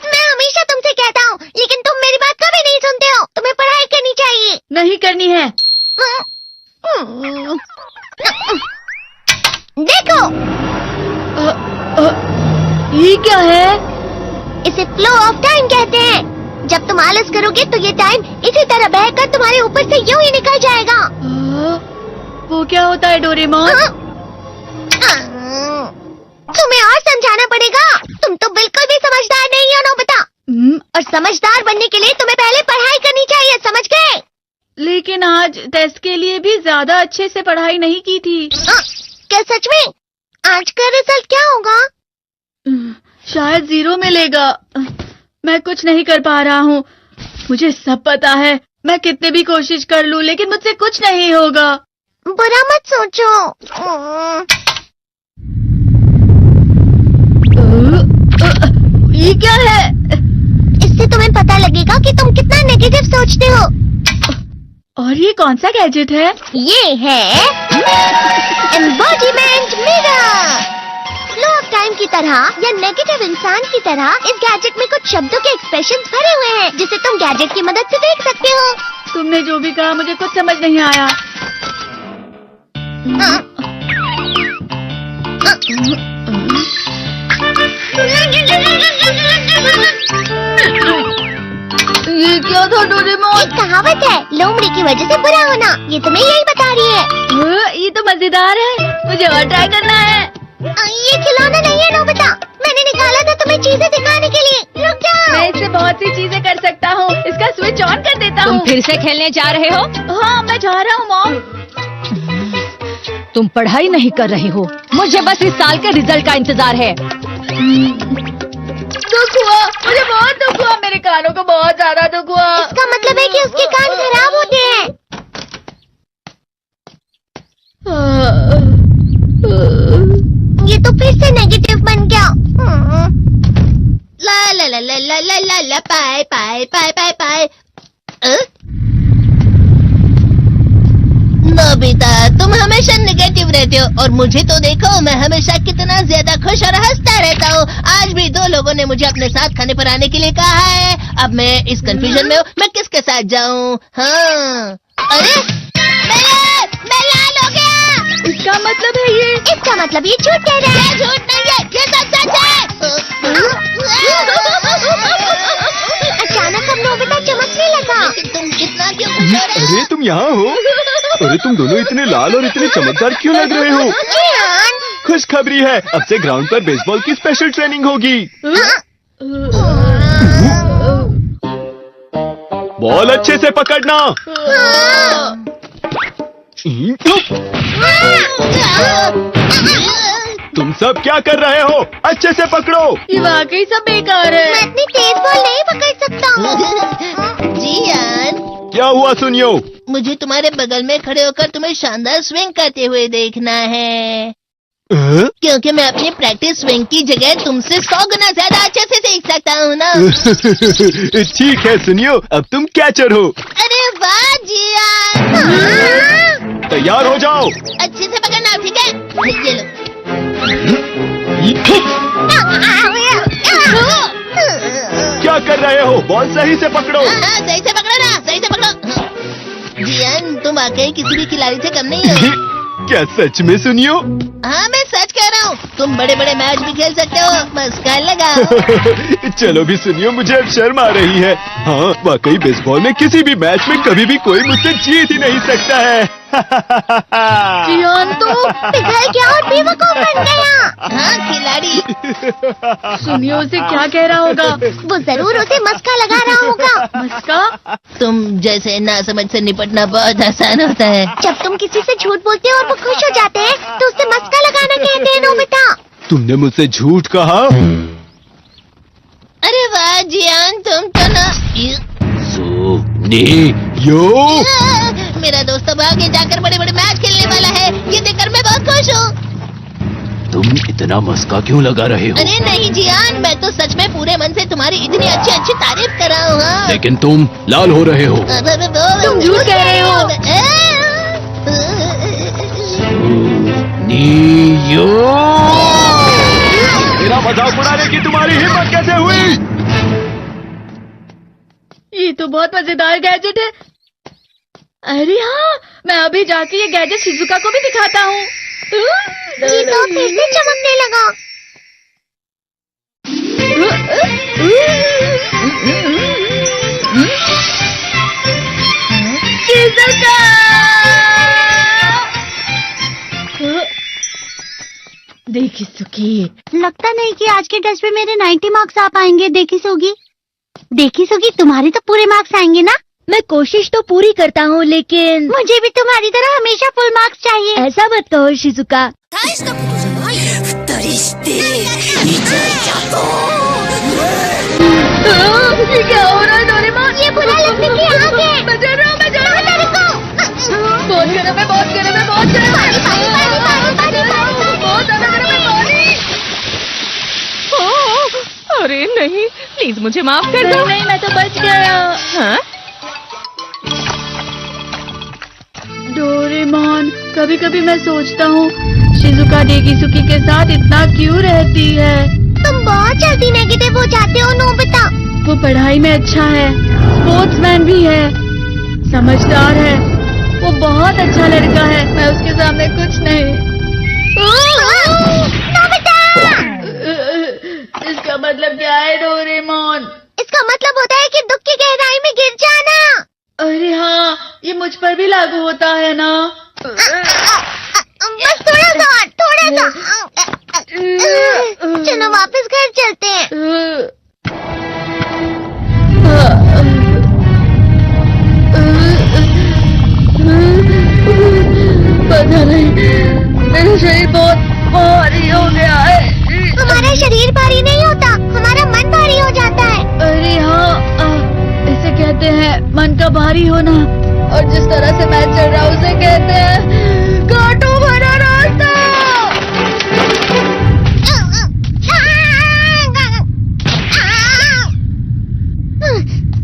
मैं हमेशा तुमसे कहता हूँ, लेकिन तुम मेरी बात कभी नहीं सुनते हो। तुम्हें पढ़ाई करनी चाहिए। नहीं करनी है। देखो, ये क्या है? इसे फ्लो ऑफ टाइम कहते हैं। जब तुम आलस करोगे तो ये टाइम इसी तरह बहकर तुम्हारे ऊपर से यूं ही निकल जाएगा। वो क्या होता है डोरेमोन? तुम्हें और समझाना पड़ेगा। तुम तो बिल्कुल भी समझदार नहीं हो नोबिता। और समझदार बनने के लिए तुम्हें पहले पढ़ाई करनी चाहिए, समझ गए? लेकिन आज टेस्ट के लिए भी ज्यादा अच्छे से पढ़ाई नहीं की थी। क्या सच में? आज का रिजल्ट क्या होगा? शायद 0 मिलेगा। मैं कुछ नहीं कर पा रहा हूँ। मुझे सब पता है। मैं कितने भी कोशिश कर लूँ, लेकिन मुझसे कुछ नहीं होगा। बुरा मत सोचो। ये क्या है? इससे तुम्हें पता लगेगा कि तुम कितना नेगेटिव सोचते हो। और ये कौन सा गैजेट है? ये है embodiment mirror. Flow of time की तरह या नेगेटिव इंसान की तरह इस गैजेट में कुछ शब्दों के एक्सप्रेशंस भरे हुए हैं, जिसे तुम गैजेट की मदद से देख सकते हो। तुमने जो भी कहा मुझे कुछ समझ नहीं आया। ये क्या था डोरेमोन? एक कहावत है, लोमड़ी की वजह से बुरा होना। ये तुम्हें यही बता रही है। ये तो मजेदार है। मुझे और ट्राई करना है। ये खिलौना नहीं है नोबिता। मैंने निकाला था तुम्हें चीजें दिखाने के लिए। रुक जाओ। मैं इससे बहुत सी चीजें कर सकता हूँ। इसका स्विच ऑन कर देता हूँ। तुम फिर से खेलने जा रहे हो? हाँ, मैं जा रहा हूँ मॉम। तुम पढ़ाई नहीं कर रहे हो। मुझे बस इस साल के रिजल्ट का इंतजार है। दुख हुआ, मुझे बहुत दुख हुआ। मेरे कानों को बहुत ज्यादा दुख हुआ। इसका मतलब है कि उसके कान खराब होते हैं। ये तो फिर से नेगेटिव बन गया। ला ला ला ला ला ला ला ला पाए पाए पाए पाए पाए। नोबिता, तुम हमेशा नेगेटिव रहते हो और मुझे तो देखो, मैं हमेशा कितना ज्यादा खुश और हंसता रहता हूँ। आज भी 2 लोगों ने मुझे अपने साथ खाने पर आने के लिए कहा है। अब मैं इस कंफ्यूजन में हूँ, मैं किसके साथ जाऊँ? हाँ, अरे मैं लाल हो गया। इसका मतलब है ये? इसका मतलब ये झूठ कह रहा है। झूठ नहीं है, ये सब सच है। अचानक अब नोबिता चमकने लगा। तुम कितना क्यों खुश हो रहे हो? अरे तुम यहाँ हो? अरे तुम दोनों इतने लाल और इतने चमकदार क्यों लग रहे हो? खुशखबरी है, अब से ग्राउंड पर बेसबॉल की स्पेशल ट्रेनिंग होगी। बॉल अच्छे से पकड़ना। तुम सब क्या कर रहे हो? अच्छे से पकड़ो। ये वाकई सब बेकार है। मैं इतनी तेज बॉल नहीं पकड़ सकता हूँ। जियान, क्या हुआ सुनियो? मुझे तुम्हारे बगल में खड़े होकर तुम्हें शानदार स्विंग करते हुए देखना है। क्योंकि मैं अपनी प्रैक्टिस स्विंग की जगह तुमसे 100 गुना ज्यादा अच्छे से सीख सकता हूँ ना। ठीक है सुनियो, अब तुम कैचर हो। अरे वाह जियान। तैयार हो जाओ। अच्छे से पकड़ना, ठीक है? ये लो। क्या कर रहे हो? बॉल सही से पकड़ो। सही से पकड़ो ना, सही से पकड़ो। जियान, तुम वाकई किसी भी खिलाड़ी से कम नहीं हो। क्या सच में सुनियो? हाँ, मैं सच कह रहा हूँ। तुम बड़े बड़े मैच भी खेल सकते हो, मस्का लगाओ। चलो भी सुनियो, मुझे अब शर्म आ रही है। हाँ, वाकई बेसबॉल में किसी भी मैच में कभी भी कोई मुझसे जीत ही नहीं सकता है। जियान तो पिघल गया और बेवकूफ बन गया। हाँ, खिलाड़ी। सुनियो उसे क्या कह रहा होगा? वो जरूर उसे मस्का लगा रहा होगा। मस्का? तुम जैसे नासमझ से निपटना बहुत आसान होता है। जब तुम किसी से झूठ बोलते हो और वो खुश हो जाते हैं, तो उसे मस्का लगाना कहते हैं नोबिता। तुमने मुझसे झूठ कहा? अरे वाह जियान, तुम तो ना। यो मेरा दोस्त अब आगे जाकर बड़े बड़े मैच खेलने वाला है। ये देखकर मैं बहुत खुश हूँ। तुम इतना मस्का क्यों लगा रहे हो? अरे नहीं जियान, मैं तो सच में पूरे मन से तुम्हारी इतनी अच्छी अच्छी तारीफ कर रहा हूँ। हाँ। लेकिन तुम लाल हो रहे हो। तुम झूठ कह रहे हो। मजाक उड़ाने की तुम्हारी हिम्मत कैसे हुई? ये तो बहुत मजेदार गैजेट है। अरे हाँ, मैं अभी जाके ये गैजेट शिजुका को भी दिखाता हूँ। ये तो फिर से चमकने लगा। शिजुका! देखी सुखी, लगता नहीं कि आज के टेस्ट में मेरे 90 मार्क्स आ पाएंगे। देखी सोगी तुम्हारे तो पूरे मार्क्स आएंगे ना? मैं कोशिश तो पूरी करता हूँ, लेकिन मुझे भी तुम्हारी तरह हमेशा फुल मार्क्स चाहिए। ऐसा मत कहो शिजुका। ये क्या हो रहा है डोरेमोन? ये बुरा लगने की आग है। मैं डर रहा हूँ, मैं डर रहा हूँ। बहुत गर्म है, बहुत गर्म है, बहुत गर्म है। बहुत ज्यादा गर्म है पानी। अरे नहीं, प्लीज मुझे माफ कर दो। नहीं, मैं तो बच गया। हाँ? डोरेमोन, कभी कभी मैं सोचता हूँ शिजुका डेकिसुकी के साथ इतना क्यों रहती है। तुम बहुत जल्दी नेगेटिव हो जाते हो नोबिता। वो पढ़ाई में अच्छा है, स्पोर्ट्समैन भी है, समझदार है। वो बहुत अच्छा लड़का है। मैं उसके सामने कुछ नहीं। नोबिता! इसका मतलब क्या है डोरेमोन? इसका मतलब होता है कि दुख की गहराई में गिर जाना। अरे हाँ, ये मुझ पर भी लागू होता है ना। बस थोड़ा सा। चलो वापस घर चलते हैं। पता नहीं, मेरा शरीर बहुत भारी हो गया है। हमारा शरीर भारी नहीं होता, हमारा मन भारी हो जाता है। अरे हाँ, इसे कहते हैं मन का भारी होना। और जिस तरह से मैं चल रहा हूँ उसे कहते हैं कांटों भरा रास्ता।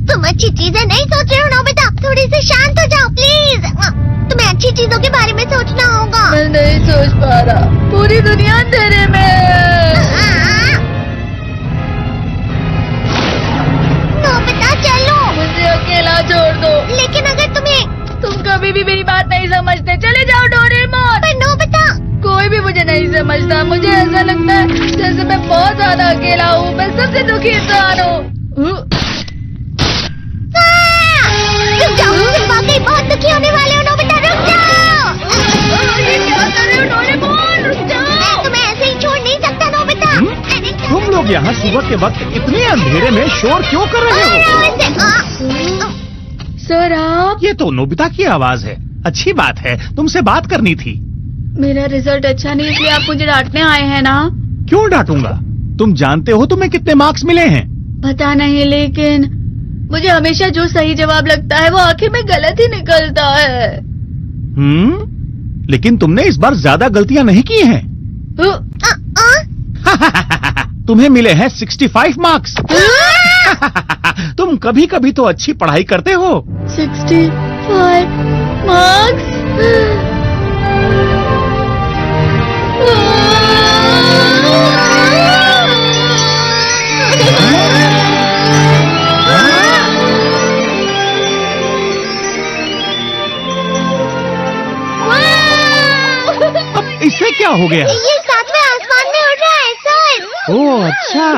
तुम अच्छी चीजें नहीं सोच रहे हो नोबिता। थोड़ी सी शांत हो जाओ प्लीज। तुम्हें अच्छी चीजों के बारे में सोचना होगा। मैं नहीं सोच पा रहा, पूरी दुनिया अंधेरे में है। नोबिता चलो। मुझे अकेला छोड़ दो। लेकिन अगर तुम कभी भी मेरी बात नहीं समझते। चले जाओ डोरेमोन। पर नोबिता। कोई भी मुझे नहीं समझता। मुझे ऐसा लगता है जैसे मैं बहुत ज्यादा अकेला हूँ। मैं सबसे दुखी इंसान हूँ। रुक जाओ, तुम वाकई बहुत दुखी होने वाले हो नोबिता। रुक जाओ। ये क्या कर रहे हो डोरेमोन? रुक जाओ। मैं तुम्हें ऐसे ही छोड़ नहीं सकता नोबिता। तुम लोग यहाँ सुबह के वक्त इतने अंधेरे में शोर क्यों कर रहे हो? सर आप? ये तो नोबिता की आवाज है। अच्छी बात है, तुमसे बात करनी थी। मेरा रिजल्ट अच्छा नहीं, इसलिए आप मुझे डांटने आए हैं ना? क्यों डांटूंगा? तुम जानते हो तुम्हें कितने मार्क्स मिले हैं? पता नहीं, लेकिन मुझे हमेशा जो सही जवाब लगता है वो आखिर में गलत ही निकलता है। लेकिन तुमने इस बार ज्यादा गलतियां नहीं की हैं। तुम्हें मिले हैं 65 मार्क्स। तुम कभी कभी तो अच्छी पढ़ाई करते हो। 65 मार्क्स? अब इससे क्या हो गया? ये सातवें आसमान में उड़ रहा है सर। ओह अच्छा।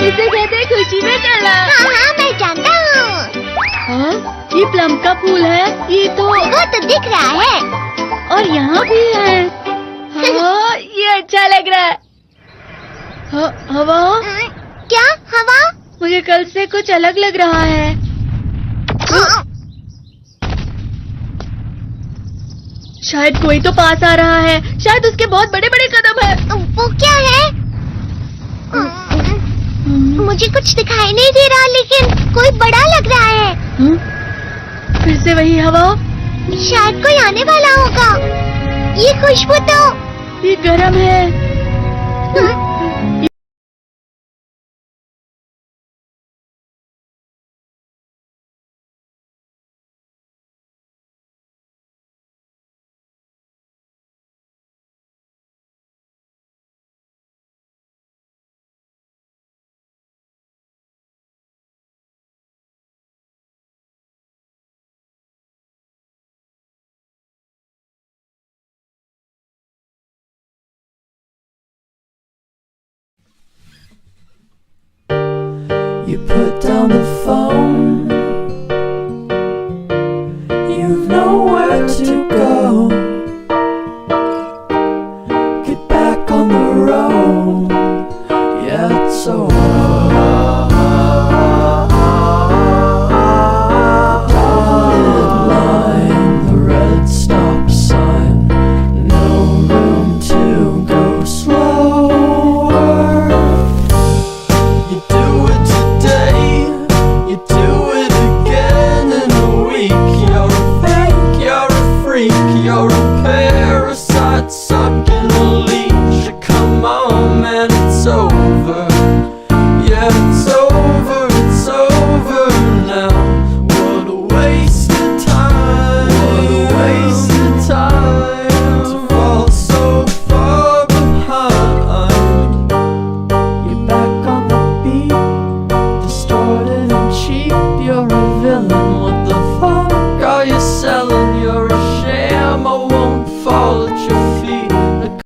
इसे कहते हैं खुशी में चलना। हाँ मैं जानता हूँ। हाँ, ये प्लम का फूल है। ये तो वो तो दिख रहा है। और यहाँ भी है। हाँ, ये अच्छा लग रहा है। हवा? क्या हवा? मुझे कल से कुछ अलग लग रहा है। शायद कोई तो पास आ रहा है। शायद उसके बहुत बड़े बड़े कदम है। वो क्या है? मुझे कुछ दिखाई नहीं दे रहा, लेकिन कोई बड़ा लग रहा है। फिर से वही हवा। शायद कोई आने वाला होगा। ये खुशबू तो ये गर्म है। nowhere to go. Get back on the road. Yeah, it's over. Dotted line, the red stop sign. No room to go slower. You do it today, you do it again in a week. You're a freak, you're a freak, you're a